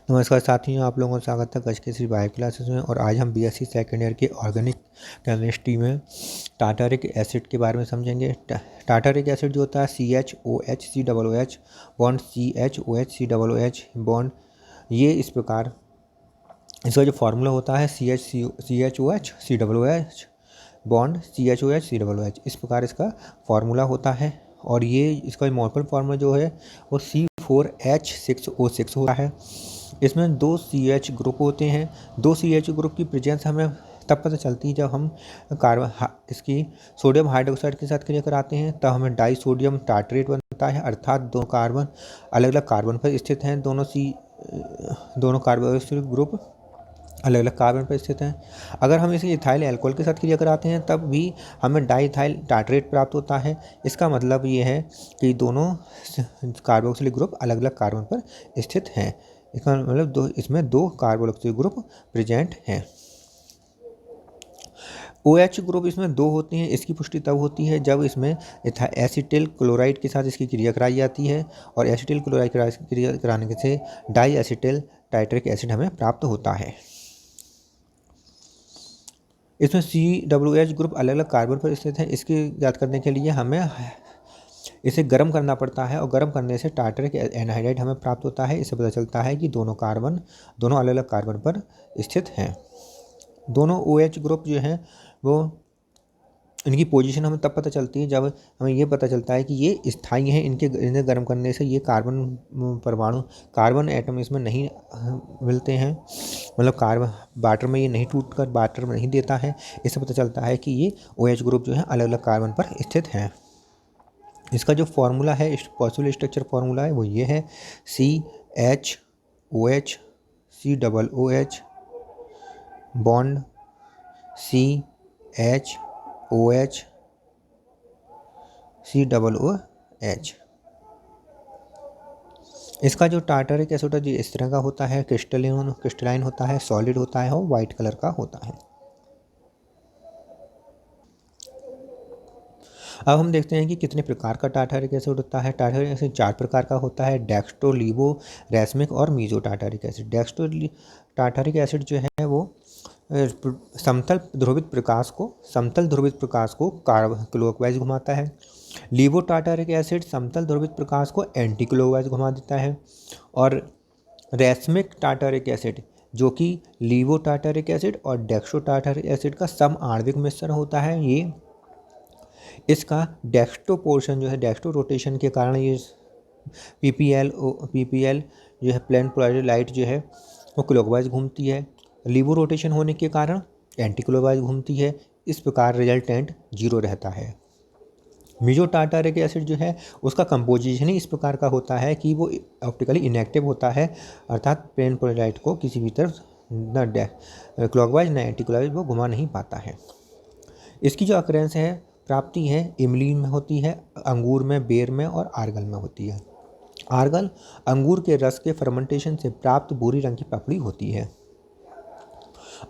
नमस्कार साथियों, आप लोगों का स्वागत है कश केसरी बायो क्लासेस में। और आज हम बीएससी सेकेंड ईयर के ऑर्गेनिक केमिस्ट्री में टार्टरिक एसिड के बारे में समझेंगे। टार्टरिक एसिड जो होता है CHOH COOH bond CHOH COOH bond, ये इस प्रकार इसका जो फार्मूला होता है CHOH COOH bond CHOH COOH, इस प्रकार इसका फार्मूला होता है। और ये इसका मॉलिक्यूलर फार्मूला जो है वो C4H6O6 होता है। इसमें 2 CH ग्रुप होते हैं। 2 CH ग्रुप की प्रेजेंस हमें तब पता चलती है जब हम इसकी सोडियम हाइड्रोक्साइड के साथ क्रिया कराते हैं, तब हमें डाई सोडियम टार्ट्रेट बनता है। अर्थात दो कार्बन अलग अलग कार्बन पर स्थित हैं। दोनों कार्बोक्सिल ग्रुप अलग अलग कार्बन पर स्थित हैं। अगर हम इसे इथाइल अल्कोहल के साथ क्रिया कराते हैं तब भी हमें डाईइथाइल टार्ट्रेट प्राप्त होता है। इसका मतलब ये है कि दोनों कार्बोक्सिलिक ग्रुप अलग अलग कार्बन पर स्थित हैं। इसका मतलब इसमें 2 कार्बोक्सिलिक ग्रुप प्रेजेंट हैं। OH ग्रुप इसमें 2 होते हैं। इसकी पुष्टि तब होती है जब इसमें एसिटिल क्लोराइड के साथ इसकी क्रिया कराई जाती है, और एसिटिल क्लोराइड क्रिया कराने से डाई एसिटिल टार्ट्रिक एसिड हमें प्राप्त होता है। इसमें COOH ग्रुप अलग अलग कार्बन पर स्थित है। इसकी याद करने के लिए हमें इसे गर्म करना पड़ता है, और गर्म करने से टार्टरिक एनहाइड्राइड हमें प्राप्त होता है। इससे पता चलता है कि दोनों अलग अलग कार्बन पर स्थित हैं। दोनों OH ग्रुप जो हैं वो इनकी पोजीशन हमें तब पता चलती है जब हमें ये पता चलता है कि ये स्थायी हैं। इन्हें गर्म करने से ये कार्बन एटम इसमें नहीं मिलते हैं, मतलब कार्बन वाटर में ये नहीं टूटकर वाटर में नहीं देता है। इससे पता चलता है कि ये OH ग्रुप जो है अलग अलग कार्बन पर स्थित हैं। इसका जो फार्मूला है, पॉसिबल स्ट्रक्चर फार्मूला है, वो ये है CHOH COOH bond CHOH COOH। इसका जो टार्टरिक एसिड है इस तरह का होता है, क्रिस्टलाइन होता है, सॉलिड होता है और वाइट कलर का होता है। अब हम देखते हैं कि कितने प्रकार का टार्टरिक एसिड होता है। टार्टरिक एसिड 4 प्रकार का होता है: डेक्स्ट्रो, लीवो, रेसमिक और meso tartaric acid. Dextro tartaric acid जो है वो समतल ध्रुवित प्रकाश को क्लॉकवाइज घुमाता है। लीवो टार्टरिक एसिड समतल ध्रुवित प्रकाश को एंटी क्लॉकवाइज घुमा देता है। और रेसमिक टार्टरिक एसिड, जो कि लीवो टार्टरिक एसिड और डेक्स्ट्रो टार्टरिक एसिड का सम आणविक मिश्रण होता है, ये इसका डेक्स्ट्रो पोर्शन जो है, डेक्स्ट्रो रोटेशन के कारण ये PPL जो है, प्लेन पोलराइज्ड लाइट जो है वो क्लॉकवाइज घूमती है। लीवो रोटेशन होने के कारण एंटी क्लॉकवाइज घूमती है। इस प्रकार रिजल्टेंट 0 रहता है। मीजो टार्टरिक एसिड जो है उसका कंपोजिशन ही इस प्रकार का होता है कि वो ऑप्टिकली इनएक्टिव होता है, अर्थात प्लेन पोलराइज्ड लाइट को किसी भी तरफ न क्लॉकवाइज न एंटी क्लॉकवाइज वो घुमा नहीं पाता है। इसकी जो अक्रेंस है, प्राप्ति है, इमली में होती है, अंगूर में, बेर में और आर्गल में होती है। आर्गल अंगूर के रस के फर्मेंटेशन से प्राप्त भूरी रंग की पपड़ी होती है।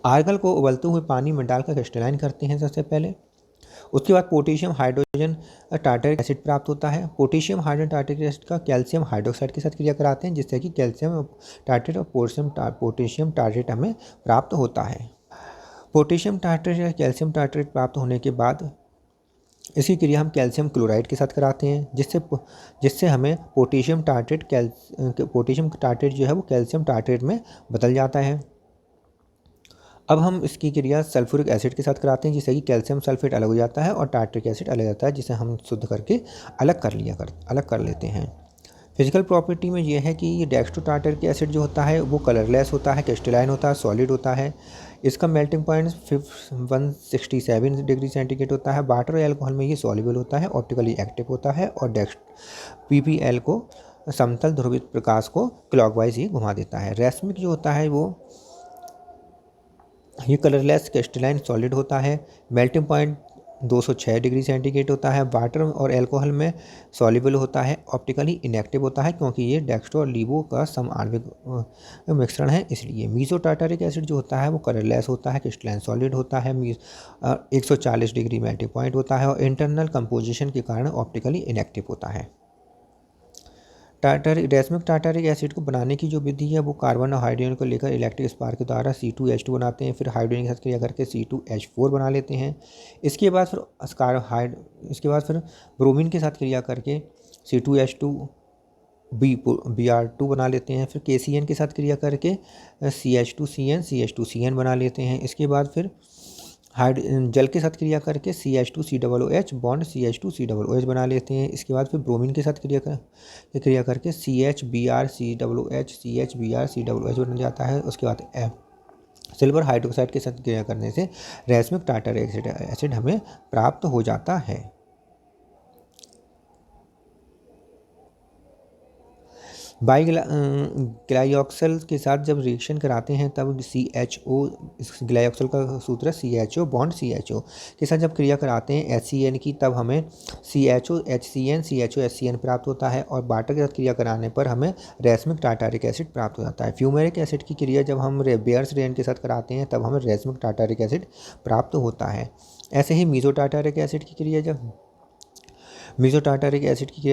आर्गल को उबलते हुए पानी में डालकर क्रिस्टलाइन करते हैं सबसे पहले। उसके बाद पोटेशियम हाइड्रोजन टार्टरिक एसिड प्राप्त होता है। पोटेशियम हाइड्रोजन टार्टरिक एसिड का कैल्शियम हाइड्रोक्साइड के साथ क्रिया कराते हैं, जिससे कि कैल्शियम टार्टरेट और पोटेशियम टार्टरेट हमें प्राप्त होता है। पोटेशियम टार्टरेट या कैल्शियम टार्टरेट प्राप्त होने के बाद इसकी क्रिया हम कैल्शियम क्लोराइड के साथ कराते हैं, जिससे हमें पोटेशियम टार्टरेट जो है वो कैल्शियम टार्टरेट में बदल जाता है। अब हम इसकी क्रिया सल्फ्यूरिक एसिड के साथ कराते हैं, जिससे कि कैल्शियम सल्फेट अलग हो जाता है और टार्टरिक एसिड अलग जाता है, जिसे हम शुद्ध करके अलग कर लेते हैं। फिजिकल प्रॉपर्टी में यह है कि ये डेक्स्ट्रो टार्टरिक एसिड जो होता है वो कलरलेस होता है, क्रिस्टलाइन होता है, सॉलिड होता है। इसका मेल्टिंग पॉइंट 167 डिग्री सेंटीग्रेड होता है। वाटर और एल्कोहल में ये सॉल्युबल होता है, ऑप्टिकली एक्टिव होता है, और PPL को समतल ध्रुवित प्रकाश को क्लॉकवाइज ही घुमा देता है। रेसमिक जो होता है वो ये कलरलेस क्रिस्टलाइन सॉलिड होता है। मेल्टिंग पॉइंट 206 डिग्री सेंटीग्रेड होता है। वाटर और एल्कोहल में सॉल्युबल होता है, ऑप्टिकली इनएक्टिव होता है, क्योंकि ये डेक्स्ट्रो और लीवो का सम आणविक मिश्रण है इसलिए। मीजो टार्टरिक एसिड जो होता है वो कलरलेस होता है, क्रिस्टलाइन सॉलिड होता है, 140 डिग्री मेल्टिंग पॉइंट होता है और इंटरनल कंपोजिशन के कारण ऑप्टिकली इनएक्टिव होता है। रेशमिक टार्टारिक एसिड को बनाने की जो विधि है वो कार्बन और हाइड्रोजन को लेकर इलेक्ट्रिक स्पार्क के द्वारा C2H2 बनाते हैं, फिर हाइड्रोजन के साथ क्रिया करके C2H4 बना लेते हैं। इसके बाद फिर ब्रोमीन के साथ क्रिया करके C2H2 Br2 बना लेते हैं, फिर KCN के साथ क्रिया करके CH2CN बना लेते हैं। इसके बाद फिर जल के साथ क्रिया करके CH2COOH बॉन्ड CH2COOH बना लेते हैं। इसके बाद फिर ब्रोमीन के साथ क्रिया करके CHBrCOOH बन जाता है। उसके बाद सिल्वर हाइड्रोक्साइड के साथ क्रिया करने से रेशमिक टार्टारिक एसिड हमें प्राप्त हो जाता है। ग्लाइऑक्सल के साथ जब रिएक्शन कराते हैं तब CHO, इस ग्लाइऑक्सल का सूत्र है CHO बॉन्ड CHO के साथ जब क्रिया कराते हैं HCN की, तब हमें CHO प्राप्त होता है और वाटर के साथ क्रिया कराने पर हमें रेशमिक टार्टारिक एसिड प्राप्त हो जाता है। फ्यूमेरिक एसिड की क्रिया जब हम बेयर्स रेन के साथ कराते हैं तब हमें रेशमिक टार्टारिक एसिड प्राप्त होता है। ऐसे ही मीसो टार्टारिक एसिड की क्रिया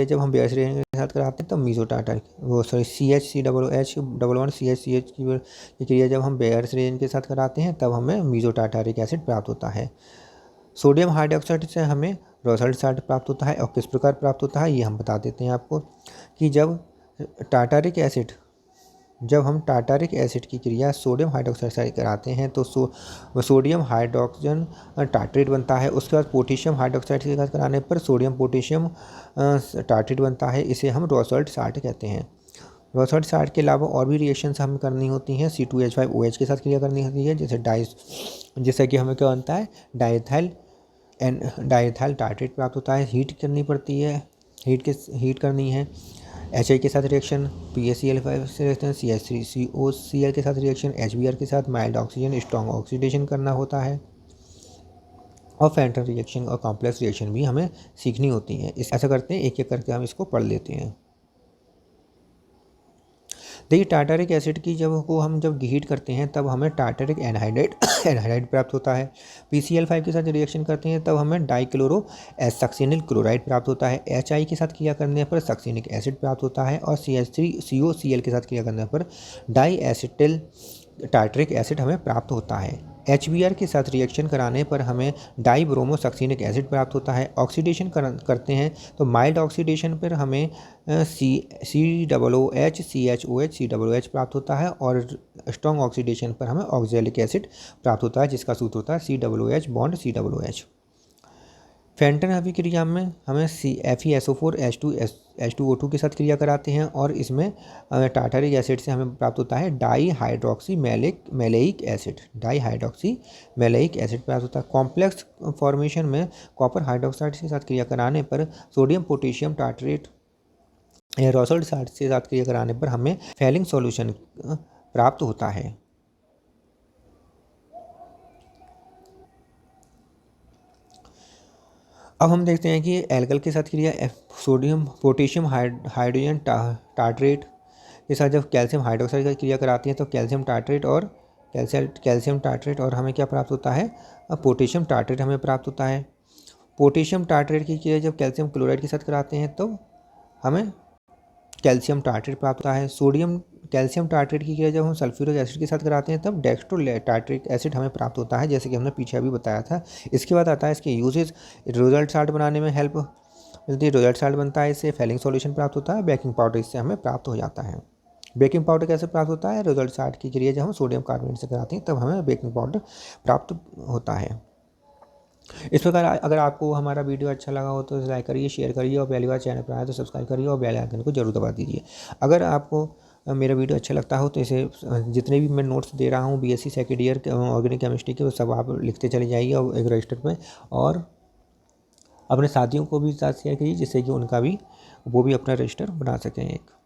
जब हम बेयर्स रेन के साथ कराते हैं तब CHCOOH की क्रिया जब हम बेयर्स रेन के साथ कराते हैं तब हमें मीसो टार्टारिक एसिड प्राप्त होता है। सोडियम हाइड्रोक्साइड से हमें रोसल्ट साल्ट प्राप्त होता है और किस प्रकार प्राप्त होता है ये हम बता देते हैं आपको कि जब हम टार्टारिक एसिड की क्रिया सोडियम हाइड्रोक्साइड से कराते हैं तो सोडियम हाइड्रोजन टार्ट्रेट बनता है। उसके बाद पोटेशियम हाइड्रोक्साइड के साथ कराने पर सोडियम पोटेशियम टार्ट्रेट बनता है। इसे हम रोसल्ट साल्ट कहते हैं। रोसल्ट साल्ट के अलावा और भी रिएक्शंस हमें करनी होती हैं। C2H5OH के साथ क्रिया करनी होती है, जैसे कि हमें क्या बनता है डाइथाइल टार्ट्रेट प्राप्त होता है। हीट करनी है। HI के साथ रिएक्शन PaCl5 से रिएक्शन CH3COCl के साथ रिएक्शन HBr के साथ माइल्ड ऑक्सीजन स्ट्रॉन्ग ऑक्सीडेशन करना होता है। और फेंटन रिएक्शन और कॉम्प्लेक्स रिएक्शन भी हमें सीखनी होती है। ऐसा करते हैं, एक एक करके हम इसको पढ़ लेते हैं। देखिए, टार्टारिक एसिड की जब हीट करते हैं तब हमें टार्टारिक एनहाइड्राइड प्राप्त होता है। PCl5 के साथ रिएक्शन करते हैं तब हमें डाइक्लोरो सक्सिनिल क्लोराइड प्राप्त होता है। HI के साथ क्रिया करने पर सक्सिनिक एसिड प्राप्त होता है और CH3COCl के साथ क्रिया करने पर डाई एसिटिल टार्टरिक एसिड हमें प्राप्त होता है। HBr के साथ रिएक्शन कराने पर हमें डाई ब्रोमो सक्सिनिक एसिड प्राप्त होता है। ऑक्सीडेशन करते हैं तो माइल्ड ऑक्सीडेशन पर हमें COOH CHOH प्राप्त होता है और स्ट्रॉन्ग ऑक्सीडेशन पर हमें ऑक्जेलिक एसिड प्राप्त होता है, जिसका सूत्र होता है COOH बॉन्ड COOH। फेंटन अभिक्रिया में हमें FeSO4 H2O2 के साथ क्रिया कराते हैं और इसमें टार्टारिक एसिड से हमें प्राप्त होता है डाईहाइड्रोक्सी मैलेइक एसिड प्राप्त होता है। कॉम्प्लेक्स फॉर्मेशन में कॉपर हाइड्रोक्साइड के साथ क्रिया कराने पर सोडियम पोटेशियम टार्ट्रेट या रोसल्ट साल्ट के साथ क्रिया कराने पर हमें फेलिंग सॉल्यूशन प्राप्त होता है। अब हम देखते हैं कि एल्गल के साथ क्रिया सोडियम पोटेशियम हाइड्रोजन टार्ट्रेट के साथ जब कैल्शियम हाइड्रोक्साइड की क्रिया कराती है तो कैल्शियम टार्ट्रेट और हमें क्या प्राप्त होता है, पोटेशियम टार्ट्रेट हमें प्राप्त होता है। पोटेशियम टार्ट्रेट की क्रिया जब कैल्शियम क्लोराइड के साथ कराते हैं तो हमें कैल्शियम टार्ट्रेट प्राप्त होता है। कैल्शियम टार्ट्रेट की क्रिया जब हम सल्फ्यूरिक एसिड के साथ कराते हैं तब डेक्स्ट्रो टार्ट्रिक एसिड हमें प्राप्त होता है, जैसे कि हमने पीछे अभी बताया था। इसके बाद आता है इसके यूजेज। रोसल्ट साल्ट बनाने में हेल्प मिलती है, रोसल्ट साल्ट बनता है, इससे फेलिंग सॉल्यूशन प्राप्त होता है। बेकिंग पाउडर इससे हमें प्राप्त हो जाता है। बेकिंग पाउडर कैसे प्राप्त होता है, रोसल्ट साल्ट की क्रिया जब हम सोडियम कार्बोनेट से कराते हैं तब हमें बेकिंग पाउडर प्राप्त होता है। इस प्रकार अगर आपको हमारा वीडियो अच्छा लगा हो तो लाइक करिए, शेयर करिए और पहली बार चैनल पर आए तो सब्सक्राइब करिए और बेल आइकन को जरूर दबा दीजिए। अगर आपको मेरा वीडियो अच्छा लगता हो तो इसे जितने भी मैं नोट्स दे रहा हूँ BSc second year organic chemistry के, वो सब आप लिखते चले जाइए और एक रजिस्टर में, और अपने साथियों को भी साथ शेयर कीजिए जिससे कि उनका भी वो भी अपना रजिस्टर बना सकें एक।